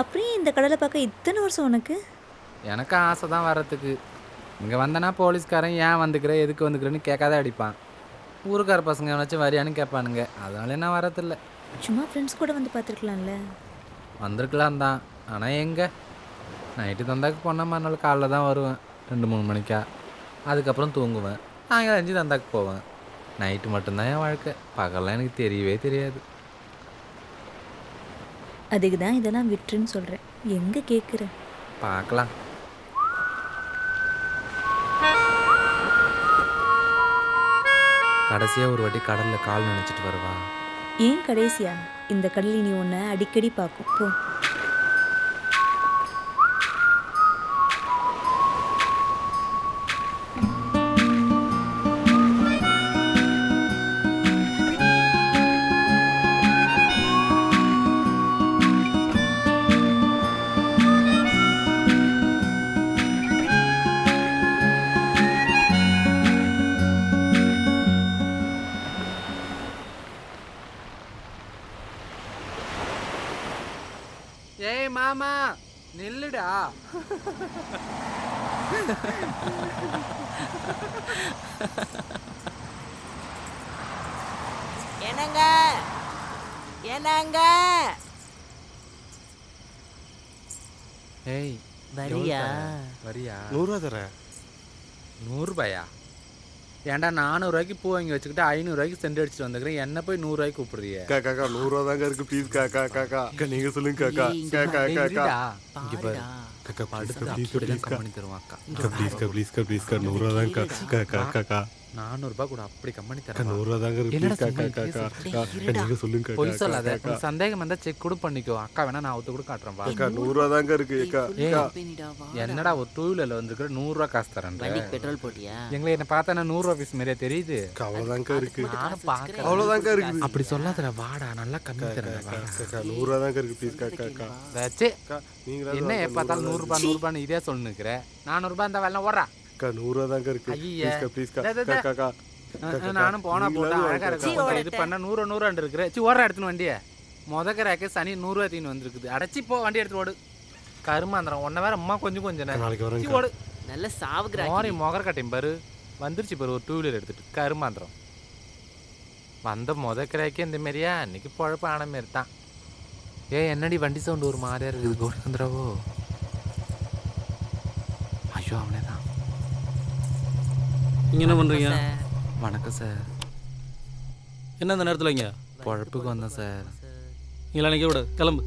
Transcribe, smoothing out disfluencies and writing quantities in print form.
அப்படியே இந்த கடலை பார்க்க இத்தனை வருஷம் உனக்கு? எனக்கு ஆசை தான் வர்றதுக்கு. இங்கே வந்தனா போலீஸ்காரன் ஏன் வந்துக்கிற எதுக்கு வந்துக்கிறேன்னு கேட்காத அடிப்பான். ஊருக்கார பசங்க எவனாச்சும் வரியான்னு கேட்பானுங்க. அதனால என்ன வரதில்லை. சும்மா ஃப்ரெண்ட்ஸ் கூட வந்து பார்த்துருக்கலாம்ல. வந்திருக்கலாம் தான், ஆனால் எங்கே நைட்டு தந்தாக்கு போன மறுநாள் காலைல தான் வருவேன் 2-3 மணிக்கா. அதுக்கப்புறம் தூங்குவேன். நாங்கள் 5 தந்தாக்கு போவேன். நைட்டு மட்டும்தான் என் வாழ்க்கை. பகல்லாம் எனக்கு தெரியவே தெரியாது. அதுக்கு தான் இதெல்லாம் விட்டுருன்னு சொல்கிறேன். எங்கே கேட்குற? பார்க்கலாம். கடைசியாக ஒரு வாட்டி கடலில் கால் நினச்சிட்டு வருவா. ஏன் கடைசியா? இந்த கடலில் நீ உன்னை அடிக்கடி பார்க்கும் போ. ஏய் மாமா நில்லுடா. என்னங்க என்னங்க ஏய் வரியா? வரியா? 100 ரூபா தரேன். 100 ரூபாயா? ஏன்டா 400 ரூபாய்க்கு பூ வாங்கி வச்சுக்கிட்டு 500 ரூபாய்க்கு சென்ட் அடிச்சுட்டு வந்துக்கிறேன். என்ன போய் 100 ரூபாய்க்கு கூப்பிடுறிய? காக்கா 100 ரூபா தாங்க இருக்கு ப்ளீஸ் காக்கா காக்கா நீங்க சொல்லுங்க காக்கா காக்கா காக்கா இங்க பாரு, காக்கா அடுத்து ப்ளீஸ் அப்படிதான் கம்பெனி தருவான் அக்கா. ப்ளீஸ் 100 ரூபா தாங்க காக்கா காக்கா 400 ரூபாய் கூட அப்படி கம்பெனி காக்கா தருவான். 100 ரூபா தாங்க இருக்கு என்னடா ப்ளீஸ் காக்கா சும்மா காக்கா இப்படியே காக்கா நீங்க சொல்லுங்க பொய் காக்கா சொல்லாத. காக்கா உனக்கு சந்தேகம் வந்தா செக் கூட பண்ணிக்கோ. அக்கா வேணா நான் ஒத்து கூட காட்டுறேன் வா. காக்கா 100 ரூபா தாங்க இருக்கு அக்கா ஏய், என்னடா ஒரு 2 வீலர்ல வந்துக்கிற 100 ரூபாய் காசு தரேன். வண்டிக்கு பெட்ரோல் போட்டியா? எங்களை என்ன பார்த்தா 100 ரூபாய் பீஸ் மாதிரியா தெரியுது? அவ்வளோதாங்க இருக்கு நானும் பார்க்கறேன். அவ்வளோதாங்க இருக்குது அப்படி சொல்லாதடா, வாடா நல்லா கம்மி தரேன். காக்கா 100 ரூபா தாங்க இருக்கு ப்ளீஸ் காக்கா காக்கா வச்சு நீங்க என்ன எப்ப 100 ரூபாய் 100 ரூபாய்னு இதே சொல்லுங்கிற. 400 ரூபாய் இந்த வேலை ஓடுறா. காக்கா 100 ரூபா தாங்க இருக்கு ஐயே. ப்ளீஸ் டே, டே, காக்கா காக்கா நானும் போனா போட்டா அழகா சீ, இருக்கும். ஓடட்டே. இது பண்ண 100 100 இருக்கிற சி ஓடுற எடுத்துன்னு வண்டியை முதக்கறாக்க சனி 100 ரூபாய் தீனு வந்திருக்குது. அடைச்சி போ வண்டி எடுத்து ஓடு. கருமாந்திரம் ஒன்ன வேற அம்மா கொஞ்சம் நாளைக்கு வரேன் சி ஓடு. நல்ல சாவுக்குறா. மாறி மொகர கட்டையும் பாரு வந்துருச்சு பாரு ஒரு 2 வீலர் எடுத்துட்டு. கருமாந்திரம் வந்த முதக்கறாக்கே இந்த மாதிரியா அன்னைக்கு பொழப்பு ஆன மாரி தான். என்னடி வண்டி சவுண்டு ஒரு மாதிரியா இருக்குது. கோடி வந்துடாவோ? ஐயோ அவனே தான். நீங்கள் என்ன பண்ணுறீங்க? வணக்கம் சார். என்ன இந்த நேரத்தில் இங்கே பொழப்புக்கு வந்தேன் சார். நீங்களா நிற்க விட கிளம்பு.